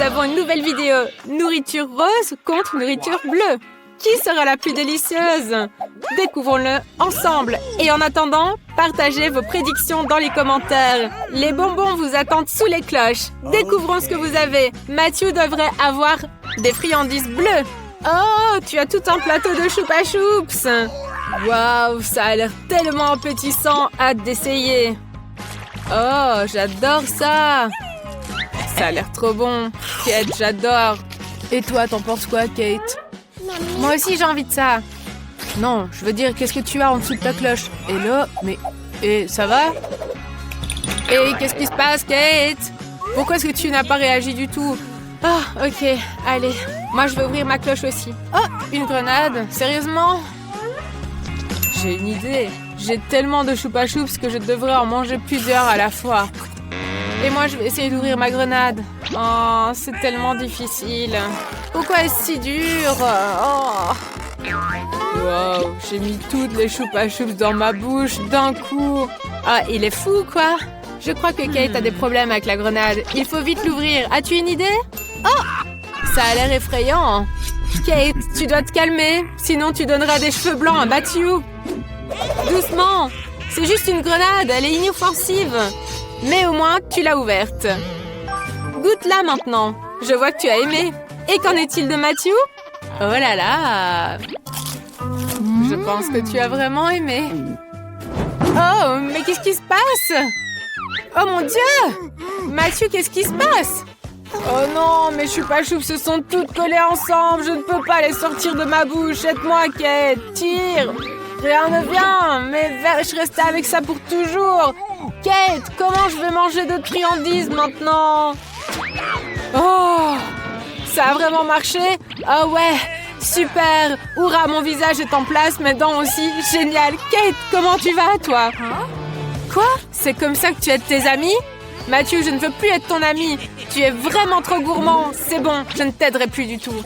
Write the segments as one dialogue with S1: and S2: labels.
S1: avons une nouvelle vidéo. Nourriture rose contre nourriture bleue. Qui sera la plus délicieuse? Découvrons-le ensemble. Et en attendant, partagez vos prédictions dans les commentaires. Les bonbons vous attendent sous les cloches. Découvrons ce que vous avez. Matthew devrait avoir des friandises bleues. Oh, tu as tout un plateau de choupa choups. Waouh, ça a l'air tellement appétissant. Hâte d'essayer. Oh, j'adore ça. Ça a l'air trop bon. Kate, j'adore. Et toi, t'en penses quoi, Kate? Moi aussi, j'ai envie de ça. Non, je veux dire, qu'est-ce que tu as en dessous de ta cloche? Et là, mais... Et ça va? Et qu'est-ce qui se passe, Kate? Pourquoi est-ce que tu n'as pas réagi du tout? Ah, ok, allez. Moi, je vais ouvrir ma cloche aussi. Oh, une grenade? Sérieusement? J'ai une idée. J'ai tellement de choupa choups que je devrais en manger plusieurs à la fois. Et moi, je vais essayer d'ouvrir ma grenade. Oh, c'est tellement difficile. Pourquoi est-ce si dur? Oh. Wow, j'ai mis toutes les choupa choups dans ma bouche d'un coup. Ah, il est fou, quoi. Je crois que Kate a des problèmes avec la grenade. Il faut vite l'ouvrir. As-tu une idée? Oh, ça a l'air effrayant. Kate, tu dois te calmer. Sinon, tu donneras des cheveux blancs à Matthew. Doucement. C'est juste une grenade. Elle est inoffensive. Mais au moins, tu l'as ouverte. Goûte-la maintenant. Je vois que tu as aimé. Et qu'en est-il de Matthew? Oh là là. Je pense que tu as vraiment aimé. Oh, mais qu'est-ce qui se passe? Oh mon Dieu! Matthew, qu'est-ce qui se passe? Oh non, mes choupa choups se sont toutes collées ensemble. Je ne peux pas les sortir de ma bouche. Aide-moi, Kate. Tire. Rien ne vient. Mais vais-je rester avec ça pour toujours? Kate, comment je vais manger d'autres friandises maintenant? Oh, ça a vraiment marché? Oh ouais, super. Hourra, mon visage est en place, mes dents aussi. Génial. Kate, comment tu vas, toi? Quoi? C'est comme ça que tu aides tes amis? Matthew, je ne veux plus être ton ami. Tu es vraiment trop gourmand. C'est bon, je ne t'aiderai plus du tout.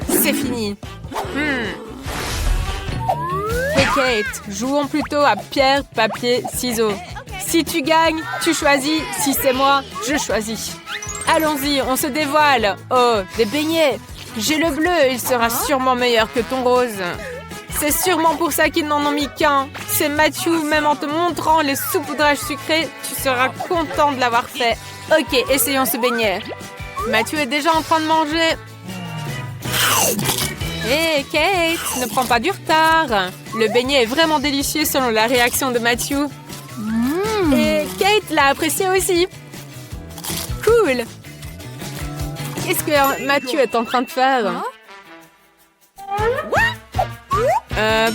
S1: C'est fini. Et Kate, jouons plutôt à pierre, papier, ciseaux. Si tu gagnes, tu choisis. Si c'est moi, je choisis. Allons-y, on se dévoile. Oh, des beignets. J'ai le bleu, il sera sûrement meilleur que ton rose. C'est sûrement pour ça qu'ils n'en ont mis qu'un. C'est Matthew, même en te montrant les saupoudrages sucrés, tu seras content de l'avoir fait. Ok, essayons ce beignet. Matthew est déjà en train de manger. Hé, Kate, ne prends pas du retard. Le beignet est vraiment délicieux selon la réaction de Matthew. Et Kate l'a apprécié aussi. Cool. Qu'est-ce que Matthew est en train de faire?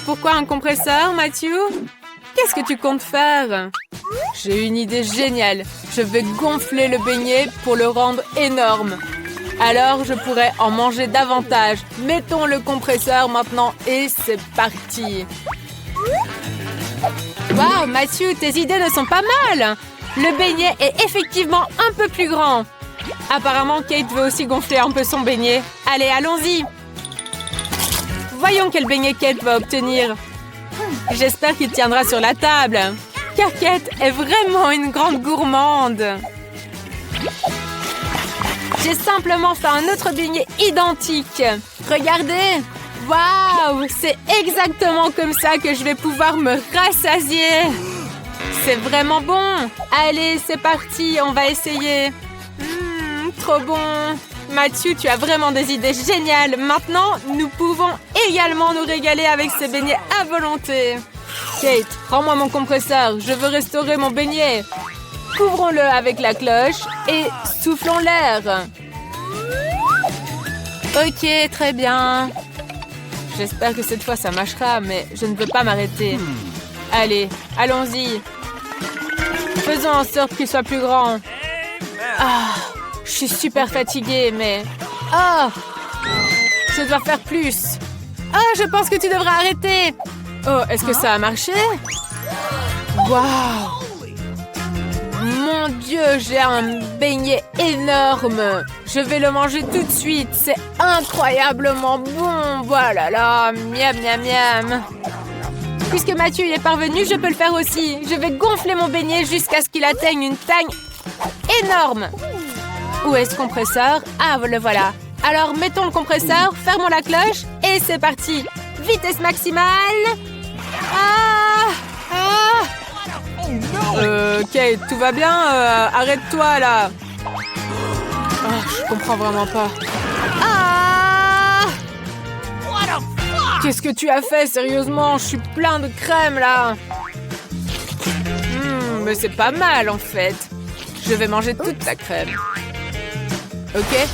S1: Pourquoi un compresseur, Matthew? Qu'est-ce que tu comptes faire? J'ai une idée géniale. Je vais gonfler le beignet pour le rendre énorme. Alors, je pourrais en manger davantage. Mettons le compresseur maintenant et c'est parti. Waouh, Matthew, tes idées ne sont pas mal. Le beignet est effectivement un peu plus grand. Apparemment, Kate veut aussi gonfler un peu son beignet. Allez, allons-y. Voyons quel beignet Kate va obtenir. J'espère qu'il tiendra sur la table. Car Kate est vraiment une grande gourmande. J'ai simplement fait un autre beignet identique. Regardez. Waouh, c'est exactement comme ça que je vais pouvoir me rassasier. C'est vraiment bon. Allez, c'est parti, on va essayer. Trop bon. Matthew, tu as vraiment des idées géniales. Maintenant, nous pouvons également nous régaler avec ces beignets à volonté. Kate, rends-moi mon compresseur. Je veux restaurer mon beignet. Couvrons-le avec la cloche et soufflons l'air. Ok, très bien. J'espère que cette fois ça marchera, mais je ne veux pas m'arrêter. Allez, allons-y. Faisons en sorte qu'il soit plus grand. Ah, je suis super fatiguée, mais... Ah, je dois faire plus. Ah, je pense que tu devrais arrêter. Oh, est-ce que ça a marché? Waouh! Mon Dieu, j'ai un beignet énorme. Je vais le manger tout de suite. C'est incroyablement bon. Voilà là, miam, miam, miam. Puisque Matthew y est parvenu, je peux le faire aussi. Je vais gonfler mon beignet jusqu'à ce qu'il atteigne une taille énorme. Où est ce compresseur? Ah, le voilà. Alors, mettons le compresseur, fermons la cloche et c'est parti. Vitesse maximale. Ah! Ah! Kate, tout va bien? Arrête-toi, là. Je comprends vraiment pas. Ah! Qu'est-ce que tu as fait, sérieusement? Je suis plein de crème, là. Mais c'est pas mal, en fait. Je vais manger toute ta crème. Ok.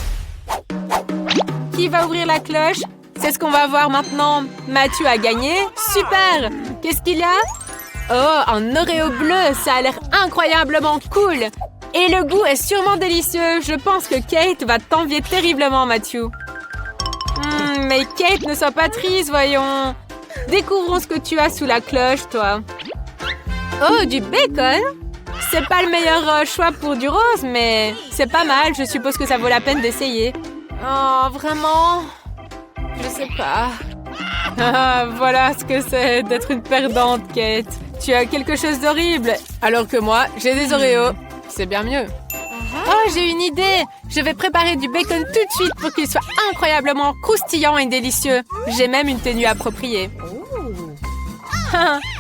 S1: Qui va ouvrir la cloche? C'est ce qu'on va voir maintenant. Mathieu a gagné. Super! Qu'est-ce qu'il y a? Oh, un Oreo bleu. Ça a l'air incroyablement cool. Et le goût est sûrement délicieux. Je pense que Kate va t'envier terriblement, Mathieu. Mais Kate, ne sois pas triste, voyons. Découvrons ce que tu as sous la cloche, toi. Oh, du bacon? C'est pas le meilleur choix pour du rose, mais c'est pas mal. Je suppose que ça vaut la peine d'essayer. Oh, vraiment? Je sais pas. Ah, voilà ce que c'est d'être une perdante, Kate. Tu as quelque chose d'horrible, alors que moi, j'ai des Oreos. C'est bien mieux. Oh, j'ai une idée. Je vais préparer du bacon tout de suite pour qu'il soit incroyablement croustillant et délicieux. J'ai même une tenue appropriée.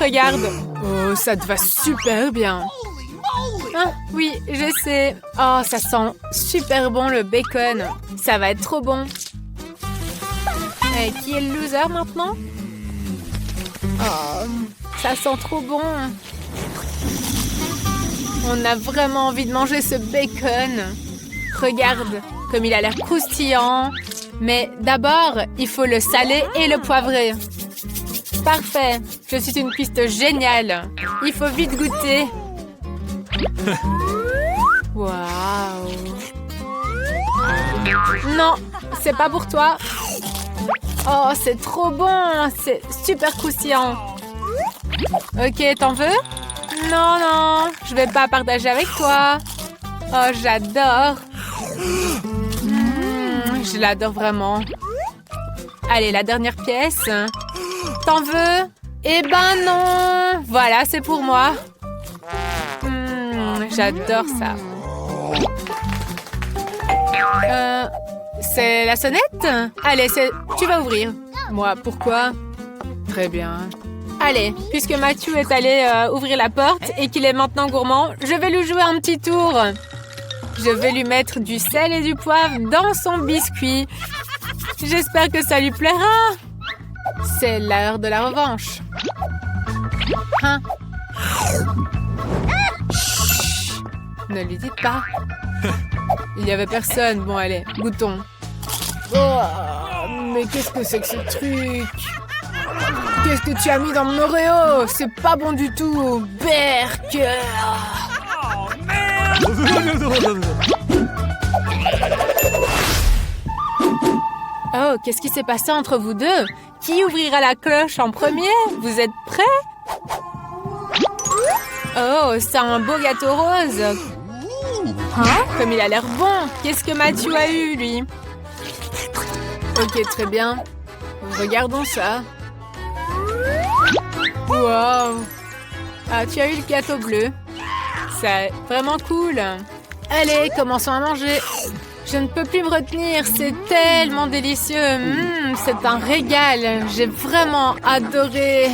S1: Regarde. Oh, ça te va super bien. Ah, oui, je sais. Oh, ça sent super bon le bacon. Ça va être trop bon. Et qui est le loser maintenant? Oh, ça sent trop bon. On a vraiment envie de manger ce bacon. Regarde, comme il a l'air croustillant. Mais d'abord, il faut le saler et le poivrer. Parfait. Je suis une piste géniale. Il faut vite goûter. Waouh. Non, c'est pas pour toi. Oh, c'est trop bon. C'est super croustillant. Ok, t'en veux? Non, non, je vais pas partager avec toi. Oh, j'adore. Je l'adore vraiment. Allez, la dernière pièce. T'en veux? Eh ben non. Voilà, c'est pour moi. J'adore ça. C'est la sonnette? Allez, tu vas ouvrir. Moi, pourquoi? Très bien. Allez, puisque Mathieu est allé ouvrir la porte et qu'il est maintenant gourmand, je vais lui jouer un petit tour. Je vais lui mettre du sel et du poivre dans son biscuit. J'espère que ça lui plaira. C'est l'heure de la revanche. Hein? Chut. Ne lui dites pas. Il n'y avait personne. Bon, allez, goûtons. Oh, mais qu'est-ce que c'est que ce truc? Qu'est-ce que tu as mis dans mon Oreo? C'est pas bon du tout. Berk. Oh, qu'est-ce qui s'est passé entre vous deux? Qui ouvrira la cloche en premier? Vous êtes prêts? Oh, c'est un beau gâteau rose. Hein? Comme il a l'air bon. Qu'est-ce que Mathieu a eu, lui? Ok, très bien. Regardons ça. Wow. Ah, tu as eu le gâteau bleu. C'est vraiment cool. Allez, commençons à manger. Je ne peux plus me retenir. C'est tellement délicieux. C'est un régal. J'ai vraiment adoré.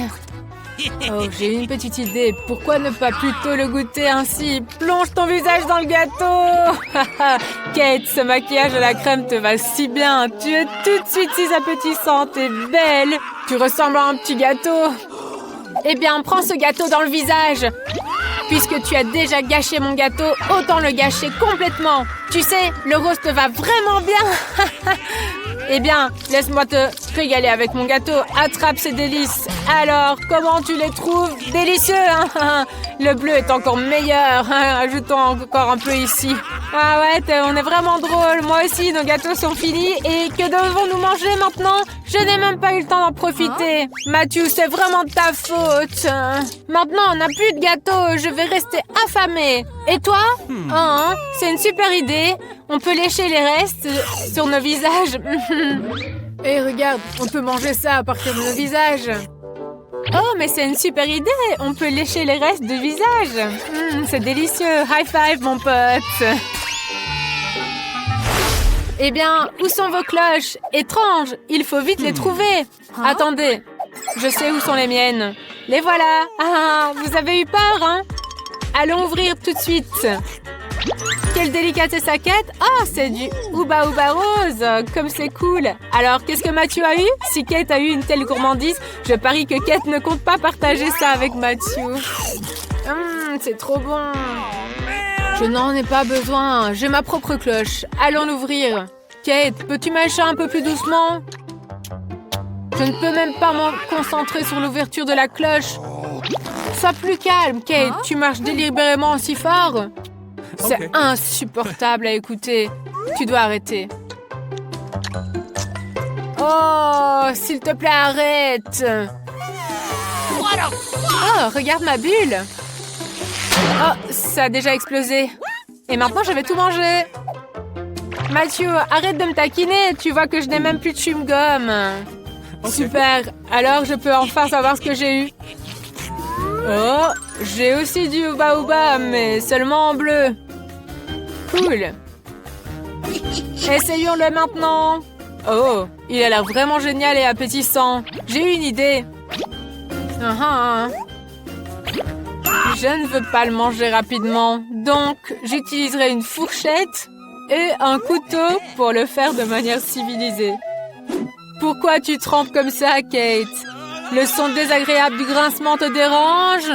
S1: Oh, j'ai une petite idée. Pourquoi ne pas plutôt le goûter ainsi? Plonge ton visage dans le gâteau. Kate, ce maquillage à la crème te va si bien. Tu es tout de suite si appétissante et belle. Tu ressembles à un petit gâteau. Eh bien, prends ce gâteau dans le visage. Puisque tu as déjà gâché mon gâteau, autant le gâcher complètement. Tu sais, le rose te va vraiment bien. Eh bien, laisse-moi te régaler avec mon gâteau. Attrape ces délices. Alors, comment tu les trouves? Délicieux, hein? Le bleu est encore meilleur. Ajoutons encore un peu ici. Ah ouais, on est vraiment drôle. Moi aussi, nos gâteaux sont finis. Et que devons-nous manger maintenant? Je n'ai même pas eu le temps d'en profiter. Mathieu, c'est vraiment de ta faute. Maintenant, on n'a plus de gâteau. Je vais rester affamée. Et toi? C'est une super idée. On peut lécher les restes sur nos visages. Et regarde, on peut manger ça à partir de nos visages. Oh, mais c'est une super idée. On peut lécher les restes du visage. C'est délicieux. High five, mon pote. Eh bien, où sont vos cloches? Étrange, il faut vite les trouver. Attendez, je sais où sont les miennes. Les voilà. Ah, vous avez eu peur, hein? Allons ouvrir tout de suite. Quelle délicatesse à Kate. Oh, c'est du Ouba Ouba Rose. Comme c'est cool. Alors, qu'est-ce que Mathieu a eu? Si Kate a eu une telle gourmandise, je parie que Kate ne compte pas partager ça avec Mathieu. C'est trop bon. Je n'en ai pas besoin. J'ai ma propre cloche. Allons l'ouvrir. Kate, peux-tu mâcher un peu plus doucement? Je ne peux même pas me concentrer sur l'ouverture de la cloche. Sois plus calme, Kate. Tu marches délibérément si fort. C'est insupportable à écouter. Tu dois arrêter. Oh, s'il te plaît, arrête. Oh, regarde ma bulle. Oh, ça a déjà explosé. Et maintenant, je vais tout manger. Mathieu, arrête de me taquiner. Tu vois que je n'ai même plus de chewing-gum. Super. Alors, je peux enfin savoir ce que j'ai eu. Oh, j'ai aussi du Ouba Ouba, mais seulement en bleu. Cool. Essayons-le maintenant. Oh, il a l'air vraiment génial et appétissant. J'ai eu une idée. Je ne veux pas le manger rapidement, donc j'utiliserai une fourchette et un couteau pour le faire de manière civilisée. Pourquoi tu trembles comme ça, Kate? Le son désagréable du grincement te dérange?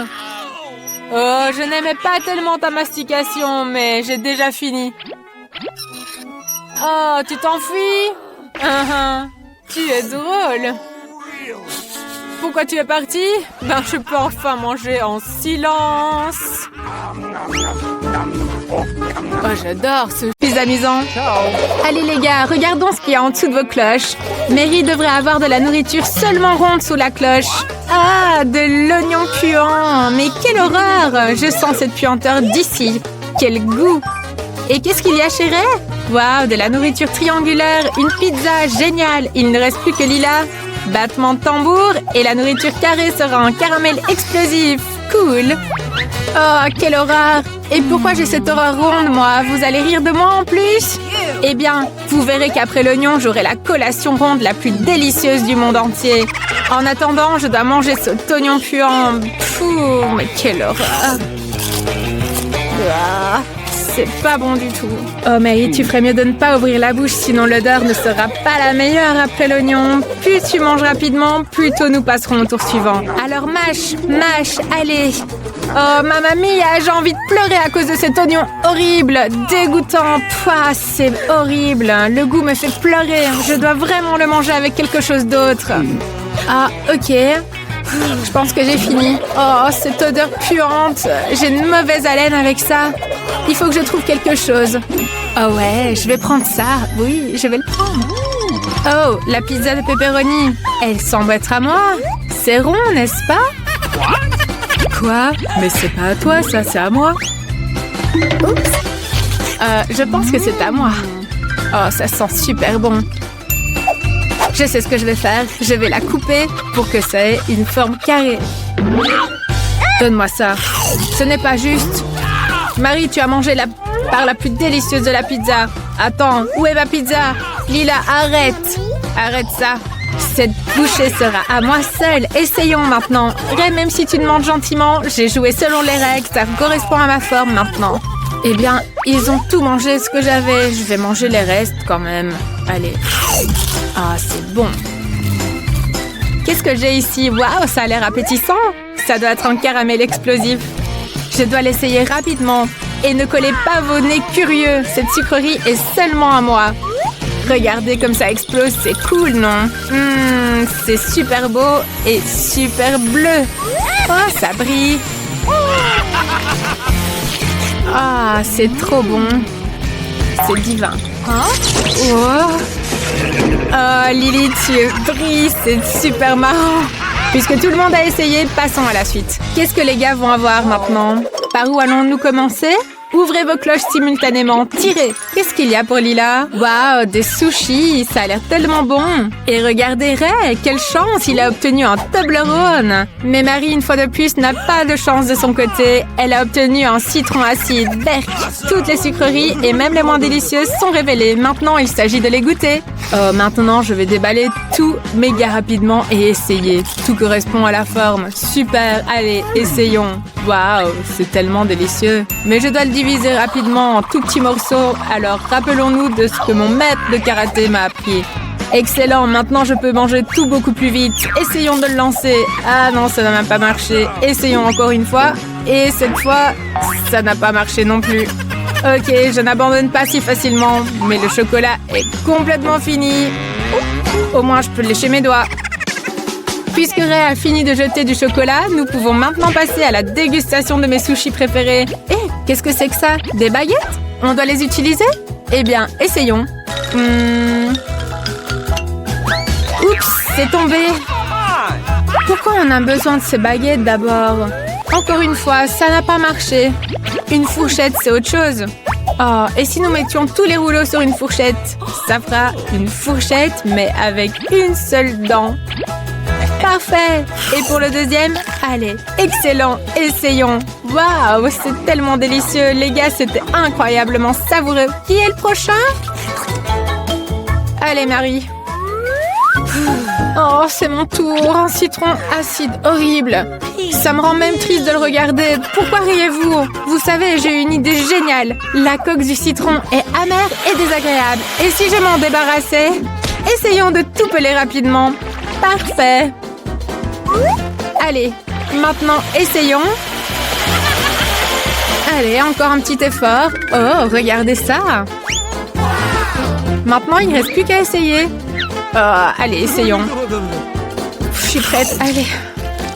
S1: Oh, je n'aimais pas tellement ta mastication, mais j'ai déjà fini. Oh, tu t'enfuis? Tu es drôle. Pourquoi tu es parti? Ben, je peux enfin manger en silence. Oh, j'adore ce plus amusant. Allez les gars, regardons ce qu'il y a en dessous de vos cloches. Mary devrait avoir de la nourriture seulement ronde sous la cloche. Ah, de l'oignon puant. Mais quelle horreur! Je sens cette puanteur d'ici. Quel goût! Et qu'est-ce qu'il y a chez Ray? Waouh, de la nourriture triangulaire, une pizza, génial! Il ne reste plus que Lila. Battement de tambour et la nourriture carrée sera en caramel explosif. Cool! Oh, quelle horreur! Et pourquoi j'ai cette horreur ronde, moi? Vous allez rire de moi en plus? Eh bien, vous verrez qu'après l'oignon, j'aurai la collation ronde la plus délicieuse du monde entier. En attendant, je dois manger cet oignon puant. Pfff, mais quelle horreur! Ah, c'est pas bon du tout. Oh Mary, tu ferais mieux de ne pas ouvrir la bouche, sinon l'odeur ne sera pas la meilleure après l'oignon. Plus tu manges rapidement, plus tôt nous passerons au tour suivant. Alors mâche, allez. Oh mamma mia, j'ai envie de pleurer à cause de cet oignon horrible, dégoûtant. Pouah, c'est horrible. Le goût me fait pleurer. Je dois vraiment le manger avec quelque chose d'autre. Ah, ok. Je pense que j'ai fini. Oh, cette odeur puante. J'ai une mauvaise haleine avec ça. Il faut que je trouve quelque chose. Oh ouais, je vais prendre ça. Oui, je vais le prendre. Oh, la pizza de pepperoni. Elle semble être à moi. C'est rond, n'est-ce pas? Quoi? Mais c'est pas à toi, ça, c'est à moi. Oups. Je pense que c'est à moi. Oh, ça sent super bon. Je sais ce que je vais faire. Je vais la couper pour que ça ait une forme carrée. Donne-moi ça. Ce n'est pas juste. Marie, tu as mangé la part la plus délicieuse de la pizza. Attends, où est ma pizza? Lila, arrête. Arrête ça. Cette bouchée sera à moi seule. Essayons maintenant. Ray, même si tu demandes gentiment, j'ai joué selon les règles. Ça correspond à ma forme maintenant. Eh bien, ils ont tout mangé ce que j'avais. Je vais manger les restes quand même. Allez. Ah, c'est bon. Qu'est-ce que j'ai ici? Waouh, ça a l'air appétissant. Ça doit être un caramel explosif. Je dois l'essayer rapidement. Et ne collez pas vos nez curieux. Cette sucrerie est seulement à moi. Regardez comme ça explose, c'est cool, non? C'est super beau et super bleu. Oh, ça brille. Ah, c'est trop bon. C'est divin. Oh, Lily, tu brilles, c'est super marrant. Puisque tout le monde a essayé, passons à la suite. Qu'est-ce que les gars vont avoir maintenant? Par où allons-nous commencer? Ouvrez vos cloches simultanément. Tirez. Qu'est-ce qu'il y a pour Lila? Waouh, des sushis. Ça a l'air tellement bon. Et regardez Ray. Quelle chance. Il a obtenu un Toblerone. Mais Marie, une fois de plus, n'a pas de chance de son côté. Elle a obtenu un citron acide. Berk. Toutes les sucreries et même les moins délicieuses sont révélées. Maintenant, il s'agit de les goûter. Oh, maintenant, je vais déballer tout méga rapidement et essayer. Tout correspond à la forme. Super. Allez, essayons. Waouh, c'est tellement délicieux. Mais je dois le diviser rapidement en tout petits morceaux. Alors, rappelons-nous de ce que mon maître de karaté m'a appris. Excellent, maintenant je peux manger tout beaucoup plus vite. Essayons de le lancer. Ah non, ça n'a même pas marché. Essayons encore une fois. Et cette fois, ça n'a pas marché non plus. Ok, je n'abandonne pas si facilement. Mais le chocolat est complètement fini. Au moins, je peux lécher mes doigts. Puisque Ray a fini de jeter du chocolat, nous pouvons maintenant passer à la dégustation de mes sushis préférés. Hé, qu'est-ce que c'est que ça? Des baguettes? On doit les utiliser? Eh bien, essayons. Oups, c'est tombé. Pourquoi on a besoin de ces baguettes d'abord? Encore une fois, ça n'a pas marché. Une fourchette, c'est autre chose. Oh, et si nous mettions tous les rouleaux sur une fourchette? Ça fera une fourchette, mais avec une seule dent. Parfait. Et pour le deuxième? Allez, excellent. Essayons. Waouh, c'est tellement délicieux. Les gars, c'était incroyablement savoureux. Qui est le prochain? Allez, Marie. Oh, c'est mon tour. Un citron acide horrible. Ça me rend même triste de le regarder. Pourquoi riez-vous? Vous savez, j'ai une idée géniale. La coque du citron est amère et désagréable. Et si je m'en débarrassais? Essayons de tout peler rapidement. Parfait. Allez, maintenant, essayons. Allez, encore un petit effort. Oh, regardez ça. Maintenant, il ne reste plus qu'à essayer. Oh, allez, essayons. Je suis prête, allez.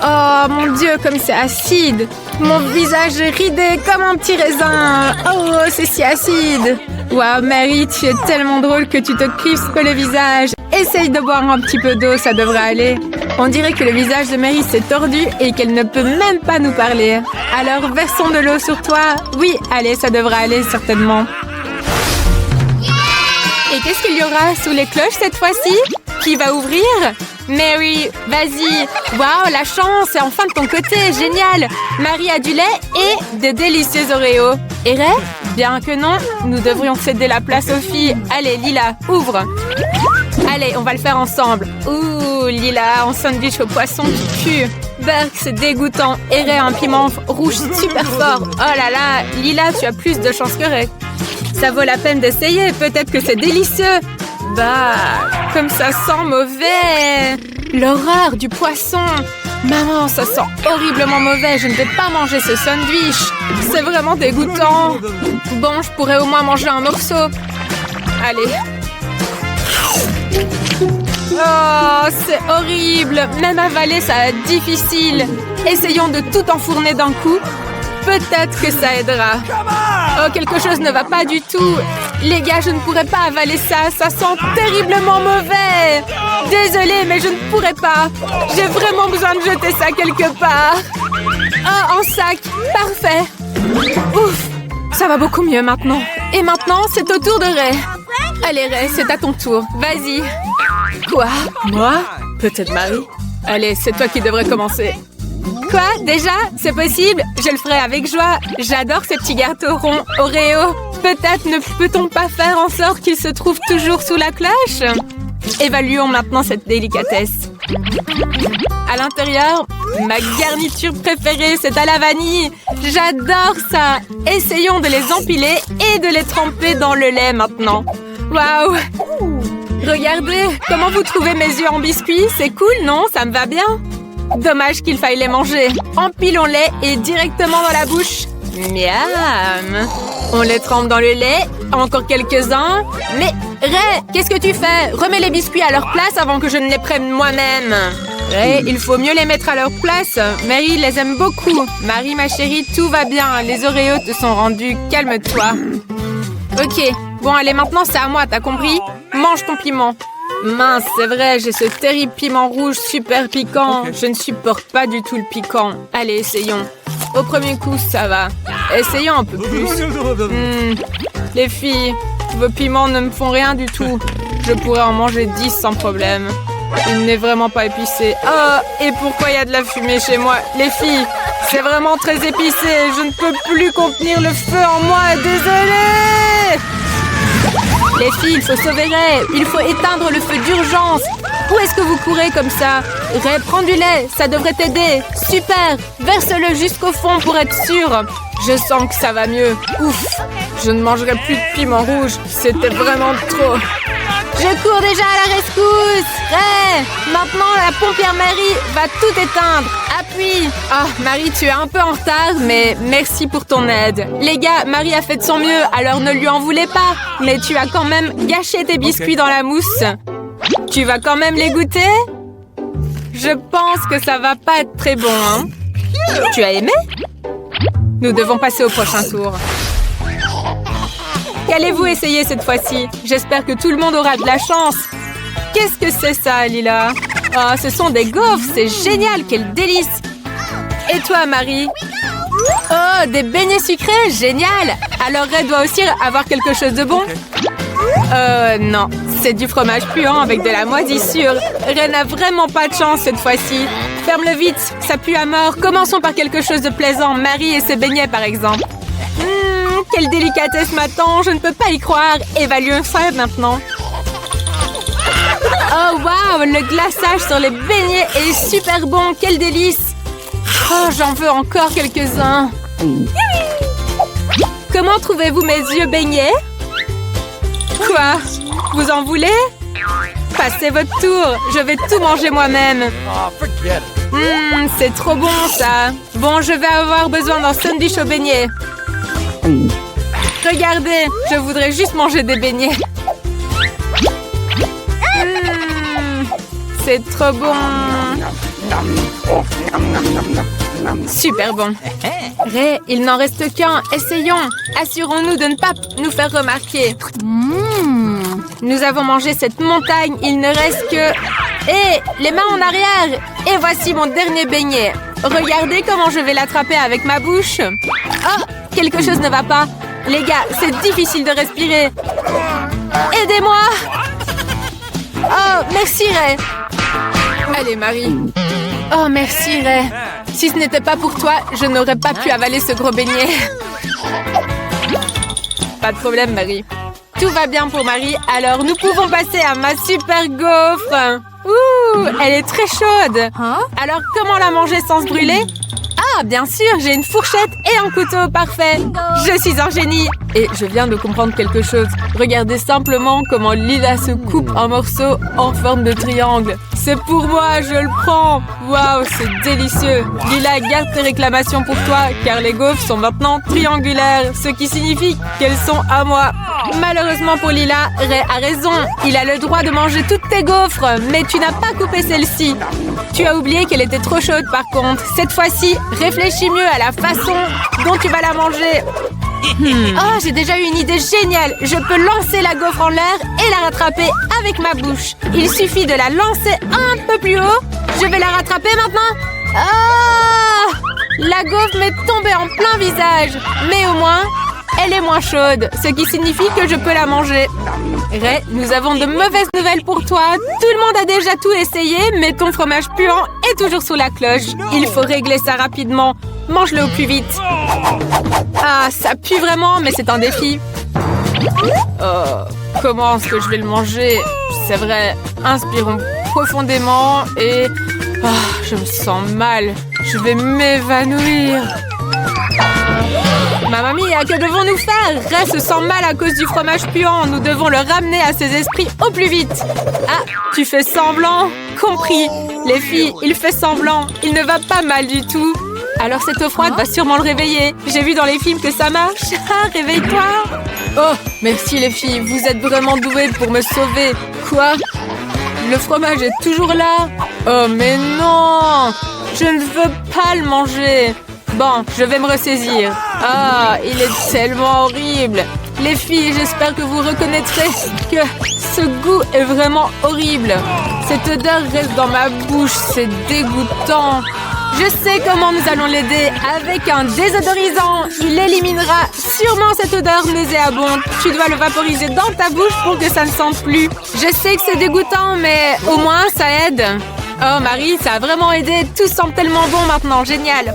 S1: Oh, mon Dieu, comme c'est acide. Mon visage est ridé comme un petit raisin. Oh, c'est si acide. Waouh, Mary, tu es tellement drôle que tu te crispes le visage. Essaye de boire un petit peu d'eau, ça devrait aller. On dirait que le visage de Mary s'est tordu et qu'elle ne peut même pas nous parler. Alors, versons de l'eau sur toi. Oui, allez, ça devrait aller, certainement. Et qu'est-ce qu'il y aura sous les cloches cette fois-ci? Qui va ouvrir? Mary, vas-y. Waouh, la chance est enfin de ton côté, génial. Marie a du lait et de délicieux Oreos. Et Ray? Bien que non, nous devrions céder la place aux filles. Allez, Lila, ouvre. Allez, on va le faire ensemble. Ouh, Lila, en sandwich au poisson qui tue. Berk, c'est dégoûtant. Et Ray a un piment rouge super fort. Oh là là, Lila, tu as plus de chance que Ray. Ça vaut la peine d'essayer, peut-être que c'est délicieux. Bah, comme ça sent mauvais. L'horreur du poisson. Maman, ça sent horriblement mauvais. Je ne vais pas manger ce sandwich. C'est vraiment dégoûtant. Bon, je pourrais au moins manger un morceau. Allez. Oh, c'est horrible. Même avaler, ça va être difficile. Essayons de tout enfourner d'un coup. Peut-être que ça aidera. Oh, quelque chose ne va pas du tout. Les gars, je ne pourrais pas avaler ça. Ça sent terriblement mauvais. Désolée, mais je ne pourrais pas. J'ai vraiment besoin de jeter ça quelque part. Oh, en sac. Parfait. Ouf. Ça va beaucoup mieux maintenant. Et maintenant, c'est au tour de Ray. Allez, Ray, c'est à ton tour. Vas-y. Quoi? Moi? Peut-être Marie? Allez, c'est toi qui devrais commencer. Quoi? Déjà? C'est possible? Je le ferai avec joie. J'adore ces petits gâteaux ronds Oreo. Peut-être ne peut-on pas faire en sorte qu'ils se trouvent toujours sous la cloche? Évaluons maintenant cette délicatesse. À l'intérieur, ma garniture préférée, c'est à la vanille. J'adore ça. Essayons de les empiler et de les tremper dans le lait maintenant. Waouh! Regardez, comment vous trouvez mes yeux en biscuits? C'est cool, non? Ça me va bien. Dommage qu'il faille les manger. Empilons-les et directement dans la bouche. Miam! On les trempe dans le lait. Encore quelques-uns. Mais, Ray, qu'est-ce que tu fais? Remets les biscuits à leur place avant que je ne les prenne moi-même. Ray, il faut mieux les mettre à leur place. Mary les aime beaucoup. Marie, ma chérie, tout va bien. Les Oreos te sont rendus. Calme-toi. Ok. Bon, allez, maintenant, c'est à moi, t'as compris? Mange ton piment. Mince, c'est vrai, j'ai ce terrible piment rouge super piquant. Je ne supporte pas du tout le piquant. Allez, essayons. Au premier coup, ça va. Essayons un peu plus. Les filles, vos piments ne me font rien du tout. Je pourrais en manger 10 sans problème. Il n'est vraiment pas épicé. Oh, et pourquoi il y a de la fumée chez moi? Les filles, c'est vraiment très épicé. Je ne peux plus contenir le feu en moi. Désolée! Les filles, il faut sauver Ray. Il faut éteindre le feu d'urgence. Où est-ce que vous courez comme ça? Ray, prends du lait. Ça devrait t'aider. Super! Verse-le jusqu'au fond pour être sûr. Je sens que ça va mieux. Ouf! Je ne mangerai plus de piment rouge. C'était vraiment trop. Je cours déjà à la rescousse! Ray! Maintenant, la pompière Marie va tout éteindre. Appuie! Ah, Marie, tu es un peu en retard, mais merci pour ton aide. Les gars, Marie a fait de son mieux, alors ne lui en voulez pas. Mais tu as quand même gâché tes biscuits dans la mousse. Tu vas quand même les goûter? Je pense que ça va pas être très bon, hein? Tu as aimé? Nous devons passer au prochain tour. Qu'allez-vous essayer cette fois-ci? J'espère que tout le monde aura de la chance. Qu'est-ce que c'est ça, Lila? Oh, ce sont des gaufres, c'est génial, quel délice! Et toi, Marie? Oh, des beignets sucrés, génial! Alors Ray doit aussi avoir quelque chose de bon? Non, c'est du fromage puant avec de la moisissure. Ray n'a vraiment pas de chance cette fois-ci. Ferme-le vite, ça pue à mort. Commençons par quelque chose de plaisant. Marie et ses beignets, par exemple. Quelle délicatesse m'attend, je ne peux pas y croire. Évaluons ça maintenant. Oh, waouh, le glaçage sur les beignets est super bon. Quel délice. Oh, j'en veux encore quelques-uns. Comment trouvez-vous mes yeux beignets? Quoi? Vous en voulez? Passez votre tour. Je vais tout manger moi-même. C'est trop bon, ça. Bon, je vais avoir besoin d'un sandwich aux beignets. Regardez, je voudrais juste manger des beignets. C'est trop bon. Super bon. Ray, il n'en reste qu'un. Essayons. Assurons-nous de ne pas nous faire remarquer. Nous avons mangé cette montagne. Il ne reste que... Hé, les mains en arrière. Et voici mon dernier beignet. Regardez comment je vais l'attraper avec ma bouche. Oh, quelque chose ne va pas. Les gars, c'est difficile de respirer. Aidez-moi. Oh, merci Ray. Allez, Marie. Oh, merci Ray. Si ce n'était pas pour toi, je n'aurais pas pu avaler ce gros beignet. Pas de problème, Marie. Tout va bien pour Marie, alors nous pouvons passer à ma super gaufre. Ouh, elle est très chaude. Alors, comment la manger sans se brûler? Ah, bien sûr, j'ai une fourchette et un couteau, parfait. Je suis un génie. Et je viens de comprendre quelque chose. Regardez simplement comment Lila se coupe un morceau en forme de triangle. C'est pour moi, je le prends. Waouh, c'est délicieux. Lila, garde tes réclamations pour toi, car les gaufres sont maintenant triangulaires, ce qui signifie qu'elles sont à moi. Malheureusement pour Lila, Ray a raison. Il a le droit de manger toutes tes gaufres, mais tu n'as pas coupé celle-ci. Tu as oublié qu'elle était trop chaude par contre. Cette fois-ci, réfléchis mieux à la façon dont tu vas la manger. Oh, j'ai déjà eu une idée géniale. Je peux lancer la gaufre en l'air et la rattraper avec ma bouche. Il suffit de la lancer un peu plus haut. Je vais la rattraper maintenant. Ah! La gaufre m'est tombée en plein visage. Mais au moins, elle est moins chaude, ce qui signifie que je peux la manger. Ray, nous avons de mauvaises nouvelles pour toi. Tout le monde a déjà tout essayé, mais ton fromage puant est toujours sous la cloche. Il faut régler ça rapidement. Mange-le au plus vite. Ah, ça pue vraiment, mais c'est un défi. Comment est-ce que je vais le manger? C'est vrai, inspirons profondément et... je me sens mal. Je vais m'évanouir. Mamma mia, que devons-nous faire? Ray se sent mal à cause du fromage puant. Nous devons le ramener à ses esprits au plus vite. Ah, tu fais semblant? Compris. Les filles, il fait semblant. Il ne va pas mal du tout. Alors cette eau froide va sûrement le réveiller. J'ai vu dans les films que ça marche. Ah, réveille-toi. Oh, merci les filles. Vous êtes vraiment douées pour me sauver. Quoi? Le fromage est toujours là. Oh, mais non! Je ne veux pas le manger. Bon, je vais me ressaisir. Ah, il est tellement horrible. Les filles, j'espère que vous reconnaîtrez que ce goût est vraiment horrible. Cette odeur reste dans ma bouche, c'est dégoûtant. Je sais comment nous allons l'aider. Avec un désodorisant, il éliminera sûrement cette odeur nauséabonde. Tu dois le vaporiser dans ta bouche pour que ça ne sente plus. Je sais que c'est dégoûtant, mais au moins ça aide. Oh Marie, ça a vraiment aidé. Tout sent tellement bon maintenant. Génial.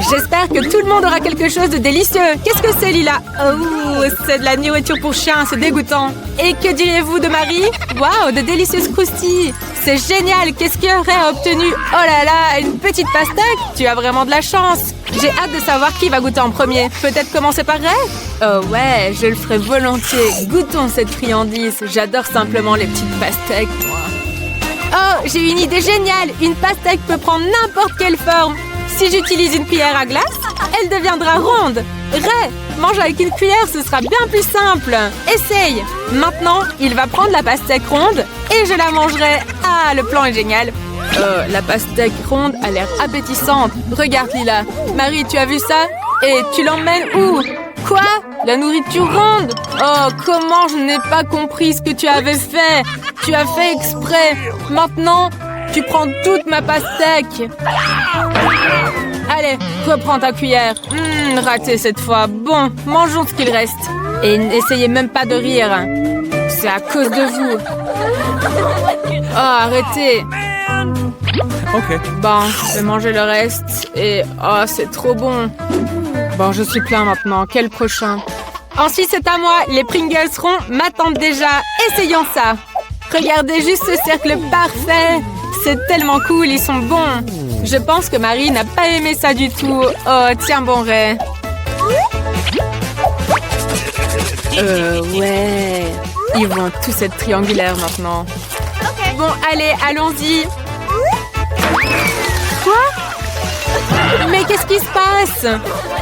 S1: J'espère que tout le monde aura quelque chose de délicieux. Qu'est-ce que c'est, Lila? Oh, c'est de la nourriture pour chien, c'est dégoûtant. Et que diriez-vous de Marie? Waouh, de délicieuses croustilles. C'est génial. Qu'est-ce qu'il y aurait obtenu? Oh là là, une petite pastèque. Tu as vraiment de la chance. J'ai hâte de savoir qui va goûter en premier. Peut-être commencer par Ray? Oh ouais, je le ferai volontiers. Goûtons cette friandise. J'adore simplement les petites pastèques, moi. Oh, j'ai une idée géniale. Une pastèque peut prendre n'importe quelle forme. Si j'utilise une cuillère à glace, elle deviendra ronde. Ray, mange avec une cuillère, ce sera bien plus simple. Essaye. Maintenant, il va prendre la pastèque ronde et je la mangerai. Ah, le plan est génial. La pastèque ronde a l'air appétissante. Regarde, Lila. Marie, tu as vu ça? Et tu l'emmènes où? Quoi? La nourriture ronde? Oh, comment je n'ai pas compris ce que tu avais fait? Tu as fait exprès. Maintenant, tu prends toute ma pastèque. Allez, reprends ta cuillère. Raté cette fois. Bon, mangeons ce qu'il reste. Et n'essayez même pas de rire. C'est à cause de vous. Oh, arrêtez.
S2: Ok.
S1: Bon, je vais manger le reste. Et oh, c'est trop bon. Bon, je suis plein maintenant. Quel prochain? Ensuite, c'est à moi. Les Pringles ronds m'attendent déjà. Essayons ça. Regardez juste ce cercle parfait. C'est tellement cool, ils sont bons. Je pense que Marie n'a pas aimé ça du tout. Oh, tiens bon, Ray. Ouais. Ils vont tous être triangulaires maintenant. Bon, allez, allons-y. Quoi? Mais qu'est-ce qui se passe?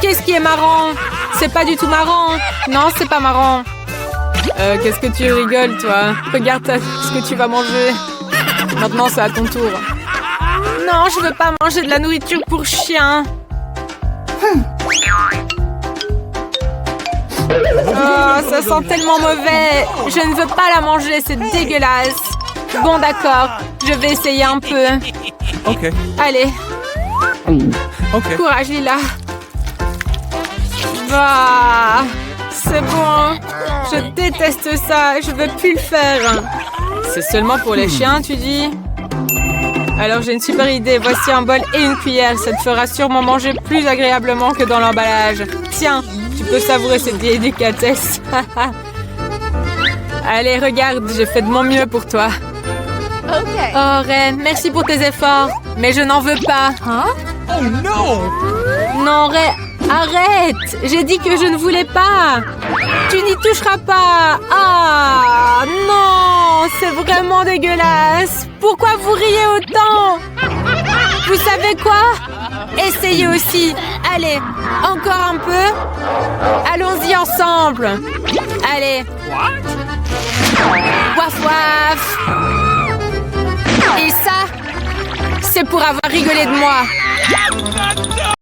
S1: Qu'est-ce qui est marrant? C'est pas du tout marrant. Non, c'est pas marrant. Qu'est-ce que tu rigoles, toi? Regarde ce que tu vas manger. Maintenant, c'est à ton tour. Non, je veux pas manger de la nourriture pour chien. Oh, ça sent tellement mauvais. Je ne veux pas la manger, c'est dégueulasse. Bon, d'accord. Je vais essayer un peu.
S2: Ok.
S1: Allez.
S2: Ok.
S1: Courage, Lila. Bah, c'est bon. Je déteste ça. Je veux plus le faire. C'est seulement pour les chiens, tu dis? Alors j'ai une super idée. Voici un bol et une cuillère. Ça te fera sûrement manger plus agréablement que dans l'emballage. Tiens, tu peux savourer cette délicatesse. Allez, regarde, j'ai fait de mon mieux pour toi. Oh, Ray, merci pour tes efforts. Mais je n'en veux pas.
S2: Oh non!
S1: Non, Ray, arrête! J'ai dit que je ne voulais pas. Tu n'y toucheras pas. Ah, non! C'est vraiment dégueulasse. Pourquoi vous riez autant? Vous savez quoi? Essayez aussi. Allez, encore un peu. Allons-y ensemble. Allez. Waf waf. Et ça, c'est pour avoir rigolé de moi.